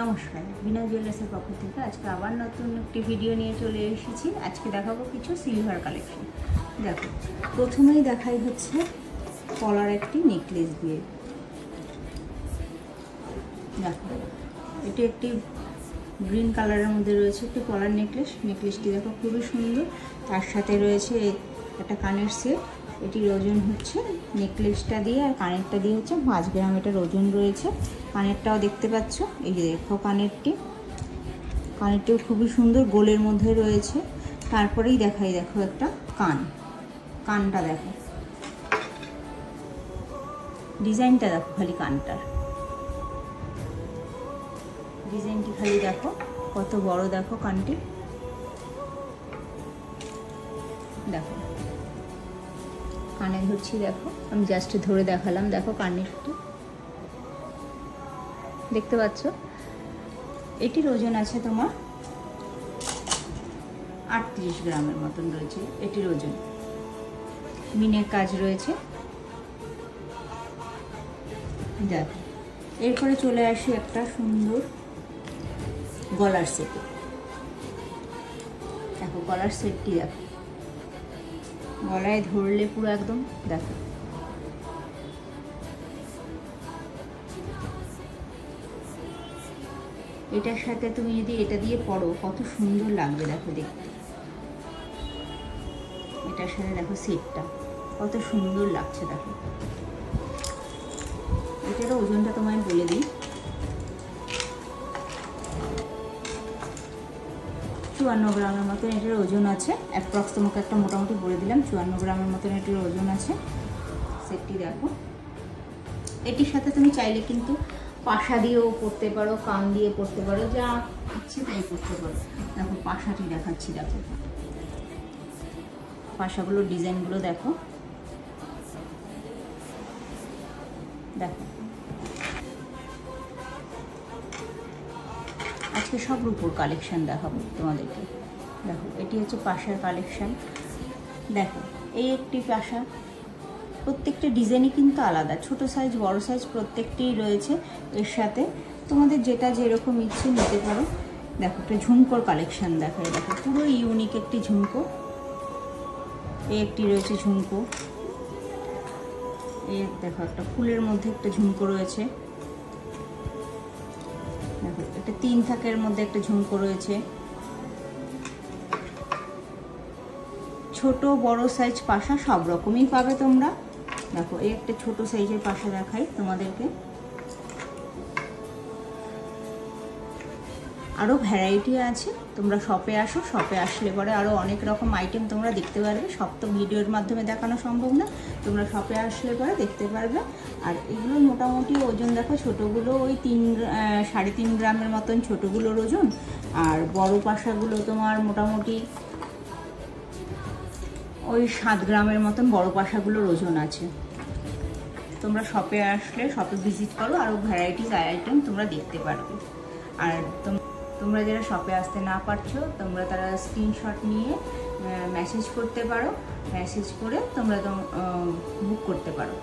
নমস্কার, বিনা জুয়েলার্সের পক্ষ থেকে আজকে আবার নতুন একটি ভিডিও নিয়ে চলে এসেছি। আজকে দেখাবো কিছু সিলভার কালেকশন। দেখো, প্রথমেই দেখাই হচ্ছে পলার একটি নেকলেস দিয়ে। দেখো, এটি একটি গ্রিন কালারের মধ্যে রয়েছে একটি পলার নেকলেসটি দেখো খুবই সুন্দর। তার সাথে রয়েছে একটা কানের সেট। এটির ওজন হচ্ছে, নেকলেসটা দিয়ে আর কানেরটা দিয়ে হচ্ছে 5 গ্রাম এটার ওজন রয়েছে। কানেরটাও দেখতে পাচ্ছ, এই যে দেখো কানেরটিও খুবই সুন্দর, গোলের মধ্যে রয়েছে। তারপরেই দেখো একটা কানটা দেখো, ডিজাইনটা দেখো, খালি কানটার ডিজাইনটি খালি দেখো কত বড়, দেখো কানটি দেখো। কানে ধরছি, দেখো আমি জাস্ট ধরে দেখালাম। দেখো কানেরটি দেখতে পাচ্ছ। এটির ওজন আছে তোমার 38 গ্রামের মতন রয়েছে এটির ওজন। মিনের কাজ রয়েছে। দেখো, এরপরে চলে আসি একটা সুন্দর গলার সেটে। দেখো গলার সেটটি দেখো, গলায় ধরলে পুরো একদম দেখো। এটার সাথে তুমি যদি এটা দিয়ে পরো কত সুন্দর লাগবে দেখো দেখতে। এটার সাথে দেখো সেটটা কত সুন্দর লাগছে দেখো। এটারও ওজনটা তোমায় বলে দিই, 54 গ্রামের মতন এটার ওজন আছে। অ্যাপ্রক্স তোমাকে একটা মোটামুটি বলে দিলাম, 54 গ্রামের মতন এটার ওজন আছে। সেটটি দেখো, এটির সাথে তুমি চাইলে কিন্তু পাশা দিয়েও পরতে পারো, কান দিয়ে পরতে পারো, যা ইচ্ছে তাই পরতে পারো। দেখো পাশাটি দেখাচ্ছি, দেখো পাশাগুলোর ডিজাইনগুলো দেখো। দেখো আজকে সব রূপোর কালেকশন দেখাবো তোমাদেরকে। দেখো এটি হচ্ছে পাশার কালেকশন। দেখো এই একটি পাশা, প্রত্যেকটা ডিজাইনই কিন্তু আলাদা, ছোট সাইজ বড় সাইজ প্রত্যেকটিই রয়েছে। এর সাথে তোমাদের যেটা যেরকম ইচ্ছে নিতে পারো। দেখো একটা ঝুমকোর কালেকশন দেখায়, দেখো পুরো ইউনিক একটি ঝুমকো। এই একটি রয়েছে ঝুমকো। এই দেখো একটা ফুলের মধ্যে একটা ঝুমকো রয়েছে। দেখো একটা 3 থাকের মধ্যে একটা ঝুমকো রয়েছে। ছোট বড় সাইজ পাশা সব রকমই পাবে তোমরা। দেখো এই একটা ছোট সাইজের পাশা দেখাই তোমাদেরকে। আরও ভ্যারাইটি আছে, তোমরা শপে আসো, শপে আসলে পরে আরও অনেক রকম আইটেম তোমরা দেখতে পারবে। সব তো ভিডিওর মাধ্যমে দেখানো সম্ভব না, তোমরা শপে আসলে পরে দেখতে পারবে। আর এগুলো মোটামুটি ওজন দেখো, ছোটোগুলো ওই 3.5 গ্রামের মতন ছোটোগুলোর ওজন। আর বড় পাশাগুলো তোমার মোটামুটি ওই 7 গ্রামের মতন বড় পাশাগুলোর ওজন আছে। তোমরা শপে আসলে, শপে ভিজিট করো, আরও ভ্যারাইটিস আইটেম তোমরা দেখতে পারবে। আর তোমরা যারা শপে আসতে না পারছো, তোমরা তারা স্ক্রিনশট নিয়ে মেসেজ করতে পারো, মেসেজ করে তোমরা বুক করতে পারো।